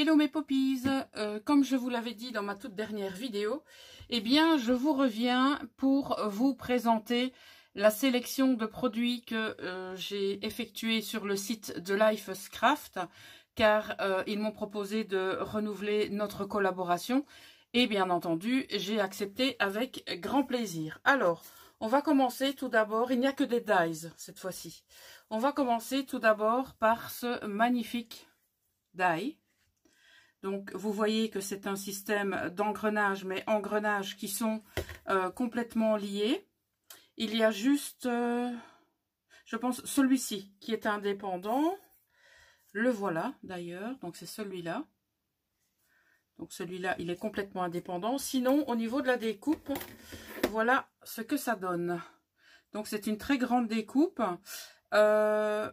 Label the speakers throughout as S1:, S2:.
S1: Hello mes poppies, comme je vous l'avais dit dans ma toute dernière vidéo, eh bien je vous reviens pour vous présenter la sélection de produits que j'ai effectué sur le site de Life's Craft, car ils m'ont proposé de renouveler notre collaboration et bien entendu j'ai accepté avec grand plaisir. Alors, on va commencer tout d'abord, il n'y a que des dies cette fois-ci. On va commencer tout d'abord par ce magnifique die. Donc, vous voyez que c'est un système d'engrenages, mais engrenages qui sont complètement liés. Il y a juste, je pense, celui-ci qui est indépendant. Le voilà, d'ailleurs. Donc, c'est celui-là. Donc, celui-là, il est complètement indépendant. Sinon, au niveau de la découpe, voilà ce que ça donne. Donc, c'est une très grande découpe. Je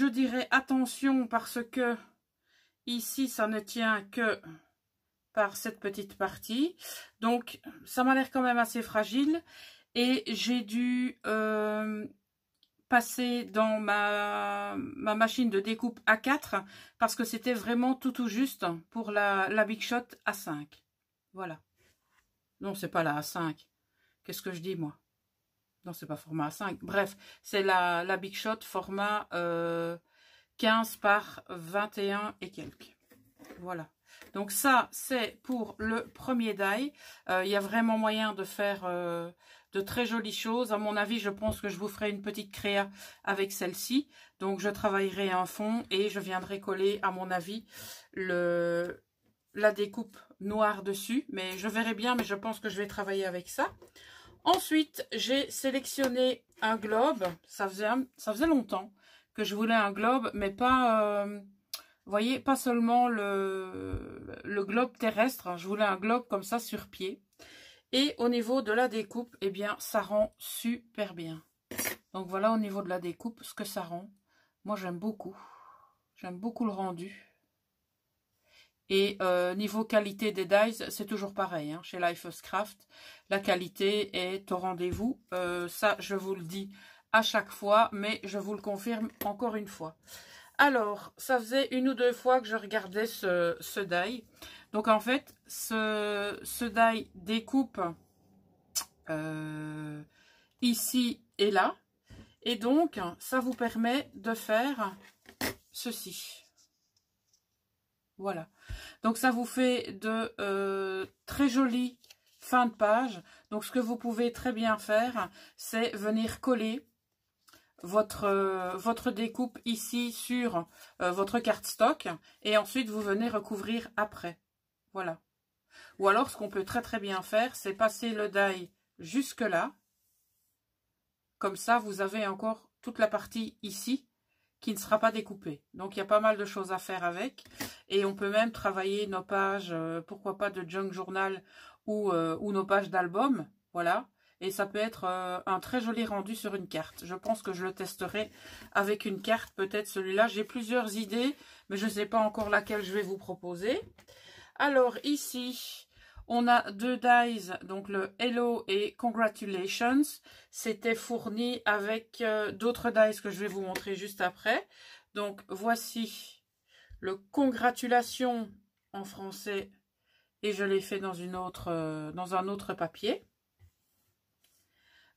S1: dirais attention parce que ici, ça ne tient que par cette petite partie. Donc, ça m'a l'air quand même assez fragile. Et j'ai dû passer dans ma machine de découpe A4 parce que c'était vraiment tout juste pour la Big Shot A5. Voilà. Non, c'est pas la A5. Qu'est-ce que je dis, moi? Non, c'est pas format A5. Bref, c'est la Big Shot format 15 par 21 et quelques. Voilà. Donc ça, c'est pour le premier die. Il y a vraiment moyen de faire de très jolies choses. À mon avis, je pense que je vous ferai une petite créa avec celle-ci. Donc je travaillerai un fond et je viendrai coller, à mon avis, la découpe noire dessus. Mais je verrai bien, mais je pense que je vais travailler avec ça. Ensuite, j'ai sélectionné un globe. Ça faisait longtemps que je voulais un globe, mais pas... vous voyez, pas seulement le globe terrestre, je voulais un globe comme ça sur pied. Et au niveau de la découpe, eh bien, ça rend super bien. Donc voilà au niveau de la découpe ce que ça rend. Moi, j'aime beaucoup. J'aime beaucoup le rendu. Et niveau qualité des dies, c'est toujours pareil. Hein, chez Life's Craft, la qualité est au rendez-vous. Ça, je vous le dis à chaque fois, mais je vous le confirme encore une fois. Alors, ça faisait une ou deux fois que je regardais ce die. Donc, en fait, ce die découpe ici et là. Et donc, ça vous permet de faire ceci. Voilà. Donc, ça vous fait de très jolies fins de page. Donc, ce que vous pouvez très bien faire, c'est venir coller votre découpe ici sur votre cardstock et ensuite vous venez recouvrir après. Voilà. Ou alors ce qu'on peut très bien faire, c'est passer le die jusque là. Comme ça, vous avez encore toute la partie ici qui ne sera pas découpée. Donc il y a pas mal de choses à faire avec. Et on peut même travailler nos pages, pourquoi pas de junk journal ou nos pages d'album. Voilà. Et ça peut être un très joli rendu sur une carte. Je pense que je le testerai avec une carte, peut-être celui-là. J'ai plusieurs idées, mais je ne sais pas encore laquelle je vais vous proposer. Alors ici, on a deux dies, donc le Hello et Congratulations. C'était fourni avec d'autres dies que je vais vous montrer juste après. Donc voici le Congratulations en français et je l'ai fait dans un autre papier.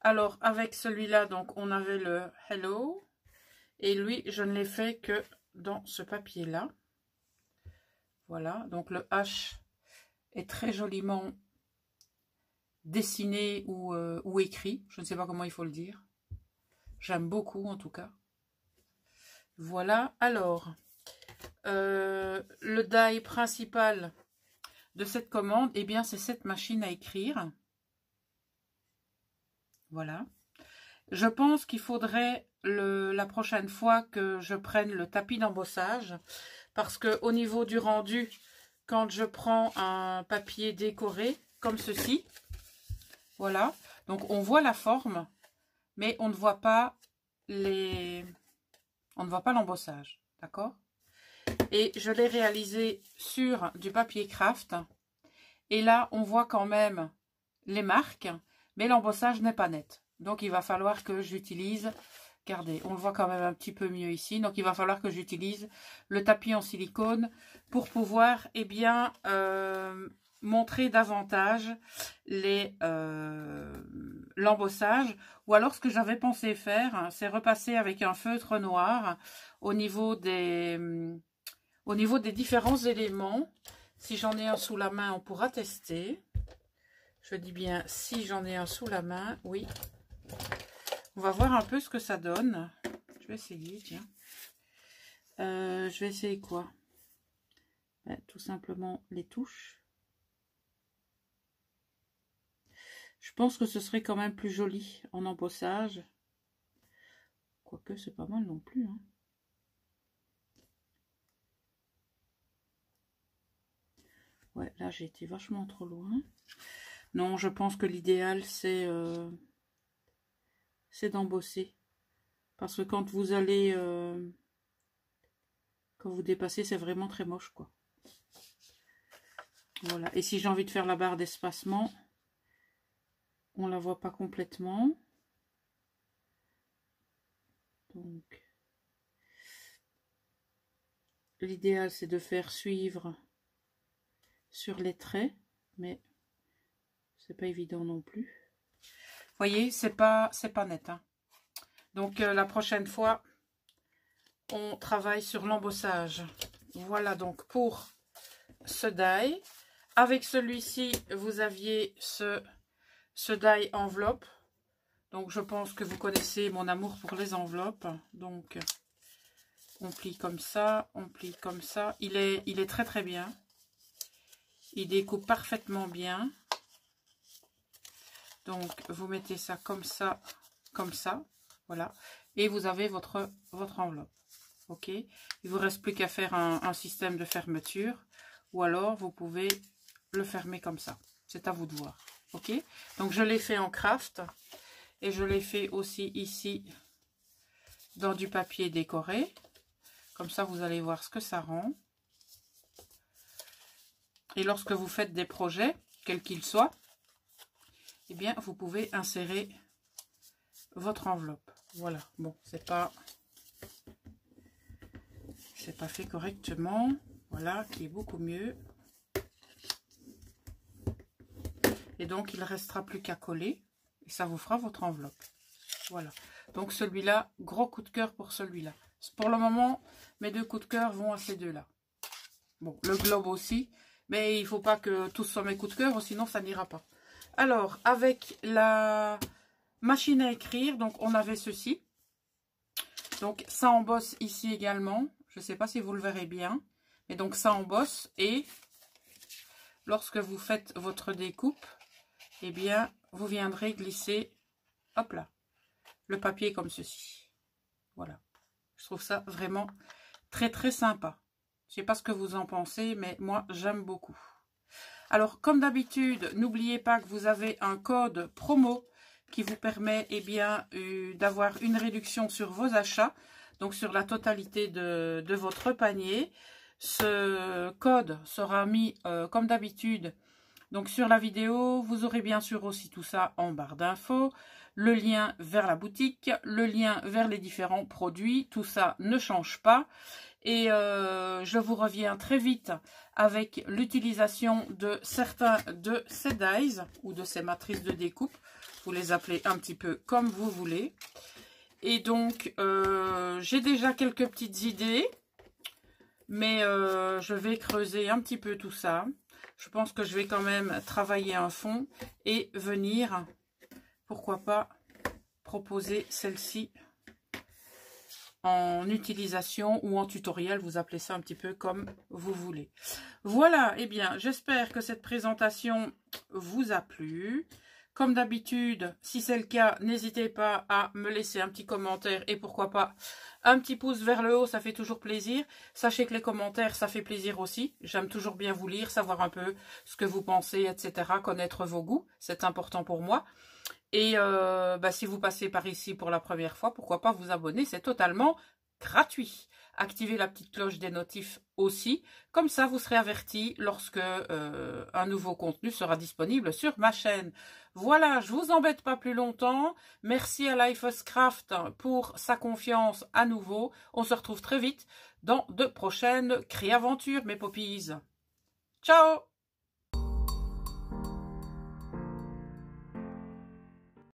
S1: Alors, avec celui-là, donc, on avait le Hello. Et lui, je ne l'ai fait que dans ce papier-là. Voilà. Donc, le H est très joliment dessiné ou écrit. Je ne sais pas comment il faut le dire. J'aime beaucoup, en tout cas. Voilà. Alors, le die principal de cette commande, eh bien, c'est cette machine à écrire. Voilà. Je pense qu'il faudrait la prochaine fois que je prenne le tapis d'embossage parce que au niveau du rendu, quand je prends un papier décoré comme ceci, voilà, donc on voit la forme, mais on ne voit pas l'embossage, d'accord? Et je l'ai réalisé sur du papier craft et là on voit quand même les marques, mais l'embossage n'est pas net. Donc, il va falloir que j'utilise Regardez, on le voit quand même un petit peu mieux ici. Donc, il va falloir que j'utilise le tapis en silicone pour pouvoir, eh bien, montrer davantage l'embossage. Ou alors, ce que j'avais pensé faire, c'est repasser avec un feutre noir au niveau des différents éléments. Si j'en ai un sous la main, on pourra tester. Je dis bien si j'en ai un sous la main, oui. On va voir un peu ce que ça donne. Je vais essayer, tiens. Je vais essayer quoi? Tout simplement les touches. Je pense que ce serait quand même plus joli en embossage. Quoique, c'est pas mal non plus, hein. Ouais, là, j'ai été vachement trop loin. Non, je pense que l'idéal, c'est d'embosser. Parce que quand vous allez... quand vous dépassez, c'est vraiment très moche, quoi. Voilà. Et si j'ai envie de faire la barre d'espacement, on la voit pas complètement. Donc, l'idéal, c'est de faire suivre sur les traits, mais c'est pas évident non plus. Vous voyez, c'est pas net, hein. Donc, la prochaine fois, on travaille sur l'embossage. Voilà donc pour ce die. Avec celui-ci, vous aviez ce die enveloppe. Donc, je pense que vous connaissez mon amour pour les enveloppes. Donc, on plie comme ça, on plie comme ça. Il est très très bien. Il découpe parfaitement bien. Donc, vous mettez ça comme ça, voilà. Et vous avez votre enveloppe. Ok. Il ne vous reste plus qu'à faire un système de fermeture. Ou alors, vous pouvez le fermer comme ça. C'est à vous de voir. Ok. Donc, je l'ai fait en craft. Et je l'ai fait aussi ici dans du papier décoré. Comme ça, vous allez voir ce que ça rend. Et lorsque vous faites des projets, quels qu'ils soient, eh bien, vous pouvez insérer votre enveloppe. Voilà. Bon, c'est pas fait correctement. Voilà, qui est beaucoup mieux. Et donc, il ne restera plus qu'à coller. Et ça vous fera votre enveloppe. Voilà. Donc, celui-là, gros coup de cœur pour celui-là. Pour le moment, mes deux coups de cœur vont à ces deux-là. Bon, le globe aussi. Mais il ne faut pas que tous soient mes coups de cœur, sinon ça n'ira pas. Alors, avec la machine à écrire, donc on avait ceci. Donc, ça embosse ici également. Je ne sais pas si vous le verrez bien. Mais donc, ça embosse. Et lorsque vous faites votre découpe, eh bien, vous viendrez glisser, hop là, le papier comme ceci. Voilà. Je trouve ça vraiment très, très sympa. Je ne sais pas ce que vous en pensez, mais moi, j'aime beaucoup. Alors, comme d'habitude, n'oubliez pas que vous avez un code promo qui vous permet, eh bien, d'avoir une réduction sur vos achats, donc sur la totalité de votre panier. Ce code sera mis, comme d'habitude, donc sur la vidéo. Vous aurez bien sûr aussi tout ça en barre d'infos. Le lien vers la boutique, le lien vers les différents produits, tout ça ne change pas. Et je vous reviens très vite avec l'utilisation de certains de ces dies ou de ces matrices de découpe. Vous les appelez un petit peu comme vous voulez. Et donc, j'ai déjà quelques petites idées, mais je vais creuser un petit peu tout ça. Je pense que je vais quand même travailler un fond et venir, pourquoi pas, proposer celle-ci en utilisation ou en tutoriel, vous appelez ça un petit peu comme vous voulez. Voilà, eh bien, j'espère que cette présentation vous a plu. Comme d'habitude, si c'est le cas, n'hésitez pas à me laisser un petit commentaire et pourquoi pas un petit pouce vers le haut, ça fait toujours plaisir. Sachez que les commentaires, ça fait plaisir aussi. J'aime toujours bien vous lire, savoir un peu ce que vous pensez, etc. Connaître vos goûts, c'est important pour moi. Et si vous passez par ici pour la première fois, pourquoi pas vous abonner, c'est totalement gratuit. Activez la petite cloche des notifs aussi, comme ça vous serez averti lorsque un nouveau contenu sera disponible sur ma chaîne. Voilà, je vous embête pas plus longtemps. Merci à LifeUsCraft pour sa confiance à nouveau. On se retrouve très vite dans de prochaines créaventures, mes poppies. Ciao!